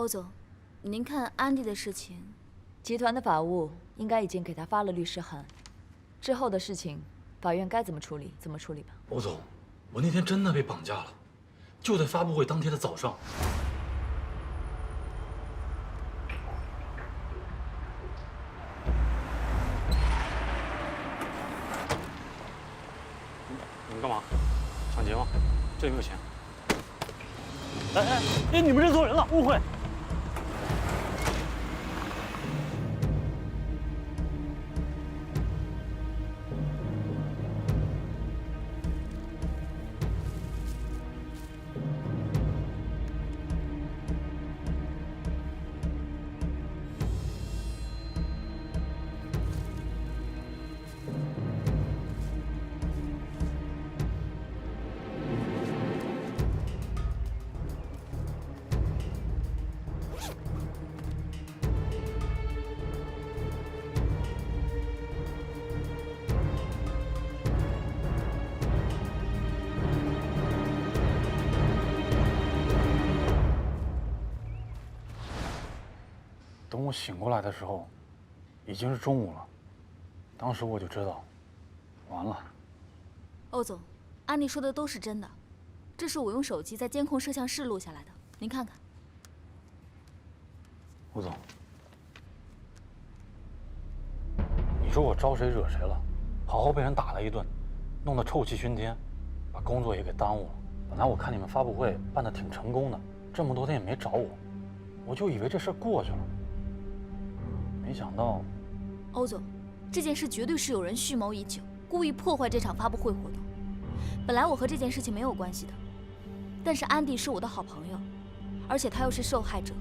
欧总，您看安迪的事情，集团的法务应该已经给他发了律师函，之后的事情，法院该怎么处理怎么处理吧。欧总，我那天真的被绑架了，就在发布会当天的早上。你们干嘛？抢劫吗？这里没有钱。哎，你们认错人了，误会。等我醒过来的时候，已经是中午了。当时我就知道，完了。欧总，安迪说的都是真的，这是我用手机在监控摄像室录下来的，您看看。吴总，你说我招谁惹谁了？好好被人打了一顿，弄得臭气熏天，把工作也给耽误了。本来我看你们发布会办得挺成功的，这么多天也没找我，我就以为这事过去了。没想到，欧总，这件事绝对是有人蓄谋已久，故意破坏这场发布会活动。本来我和这件事情没有关系的，但是安迪是我的好朋友，而且他又是受害者。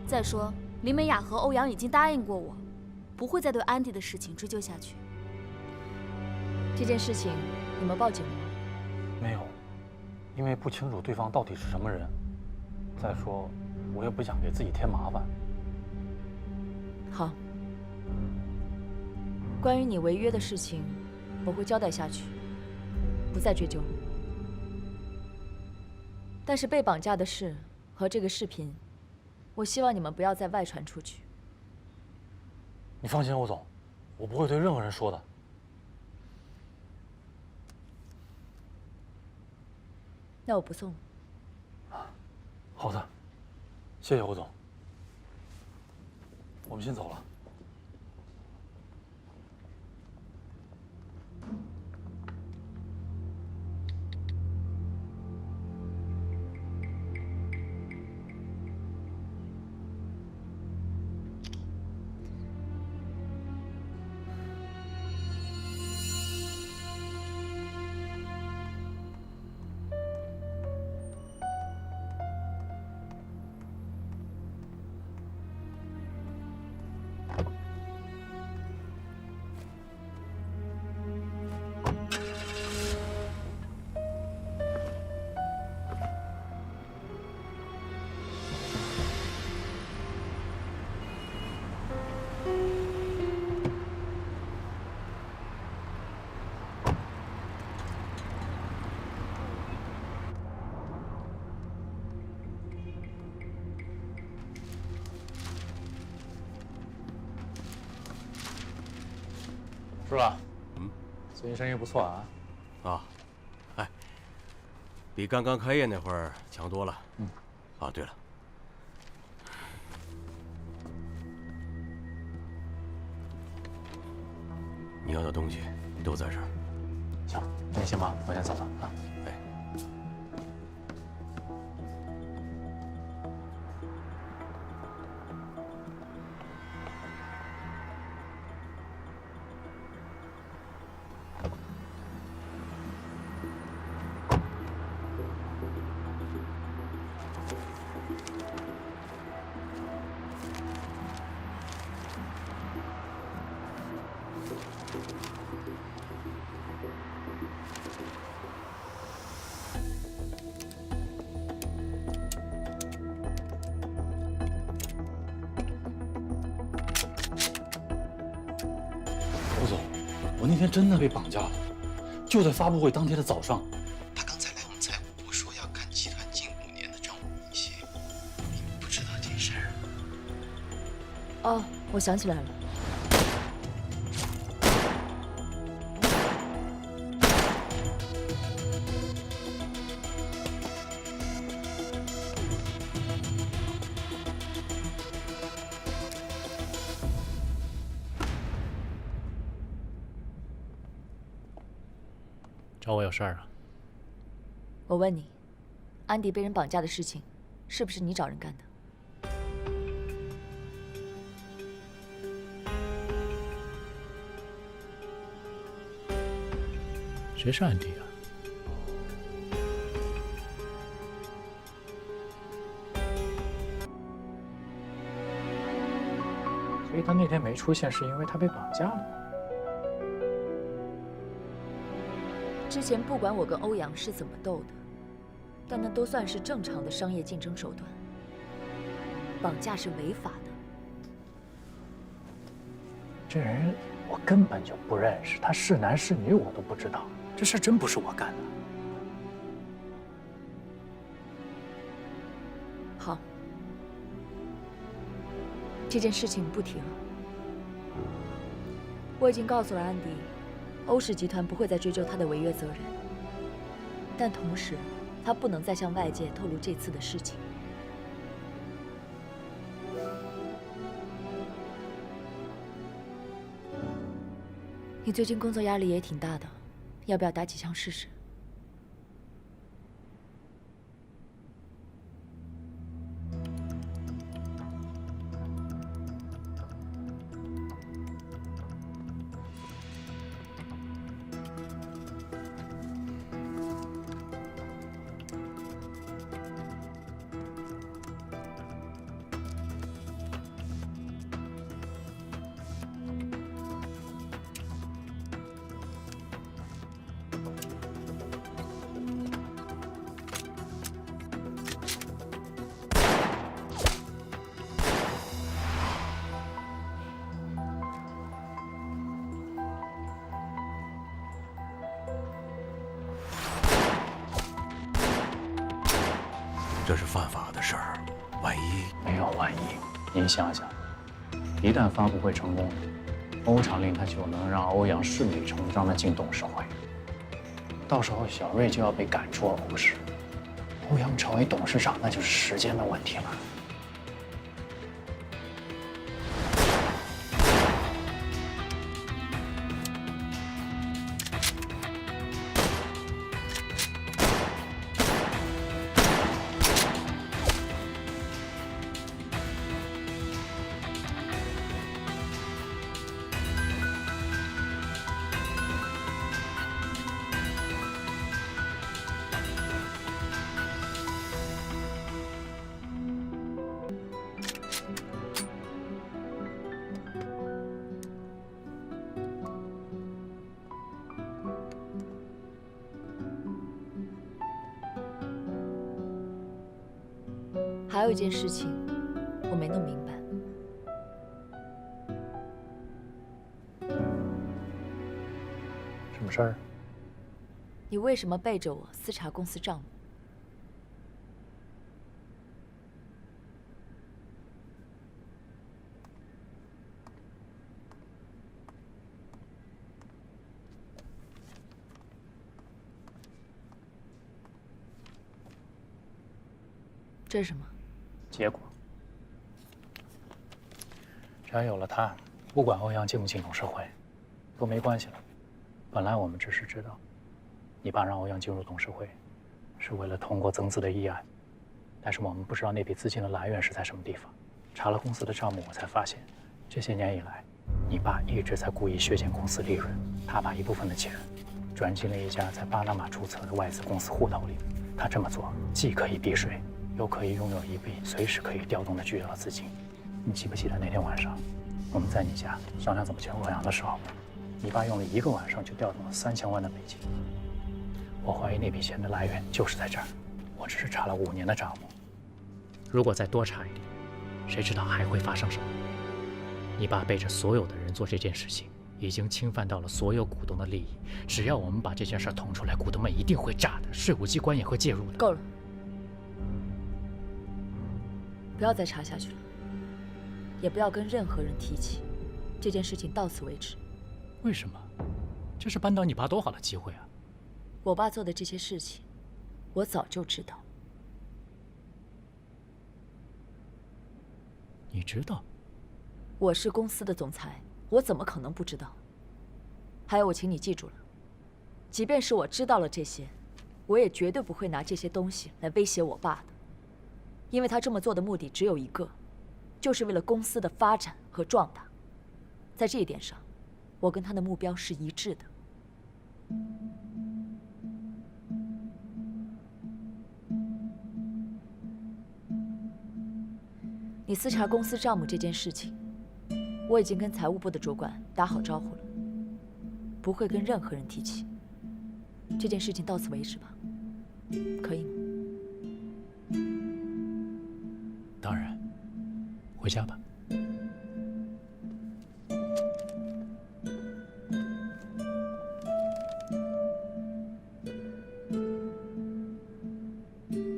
再说，林美雅和欧阳已经答应过我，不会再对安迪的事情追究下去。这件事情你们报警了吗？没有，因为不清楚对方到底是什么人。再说，我也不想给自己添麻烦。好。关于你违约的事情，我会交代下去，不再追究。但是被绑架的事和这个视频，我希望你们不要再外传出去。你放心，欧总，我不会对任何人说的。那我不送了。好的，谢谢欧总。我们先走了。是吧？最近生意不错啊。啊，哎，比刚刚开业那会儿强多了。啊，对了，你要的东西都在这儿。行，那你先忙，我先走了啊。哎。欧总，我那天真的被绑架了，就在发布会当天的早上。他刚才来我们财务部说要看集团近5年的账务明细，你不知道这事儿。哦，我想起来了。找我有事儿啊？我问你，安迪被人绑架的事情，是不是你找人干的？谁是安迪啊？所以他那天没出现，是因为他被绑架了。之前不管我跟欧阳是怎么斗的，但那都算是正常的商业竞争手段。绑架是违法的。这人我根本就不认识，他是男是女我都不知道，这事真不是我干的。好，这件事情不提了。我已经告诉了安迪，欧氏集团不会再追究他的违约责任，但同时，他不能再向外界透露这次的事情。你最近工作压力也挺大的，要不要打几枪试试？这是犯法的事儿，万一……没有万一，您想想，一旦发布会成功了，欧长令他就能让欧阳顺理成章地进董事会，到时候小瑞就要被赶出欧氏，欧阳成为董事长那就是时间的问题了。还有一件事情，我没弄明白。什么事儿？你为什么背着我私查公司账目？这是什么？结果，只要有了他，不管欧阳进不进董事会，都没关系了。本来我们只是知道，你爸让欧阳进入董事会，是为了通过增资的议案，但是我们不知道那笔资金的来源是在什么地方。查了公司的账目，我才发现，这些年以来，你爸一直在故意削减公司利润。他把一部分的钱转进了一家在巴拿马注册的外资公司户头里。他这么做，既可以避税，又可以拥有一笔随时可以调动的巨额资金。你记不记得那天晚上，我们在你家商量怎么救欧阳的时候，你爸用了1个晚上就调动了3000万的美金。我怀疑那笔钱的来源就是在这儿。我只是查了5年的账目，如果再多查一点，谁知道还会发生什么？你爸背着所有的人做这件事情，已经侵犯到了所有股东的利益。只要我们把这件事捅出来，股东们一定会炸的，税务机关也会介入的。够了，不要再查下去了。也不要跟任何人提起。这件事情到此为止。为什么？这是扳倒你爸多好的机会啊！我爸做的这些事情，我早就知道。你知道？我是公司的总裁，我怎么可能不知道？还有，我请你记住了，即便是我知道了这些，我也绝对不会拿这些东西来威胁我爸的，因为他这么做的目的只有一个，就是为了公司的发展和壮大。在这一点上，我跟他的目标是一致的。你私查公司账目这件事情，我已经跟财务部的主管打好招呼了，不会跟任何人提起。这件事情到此为止吧，可以吗？当然，回家吧。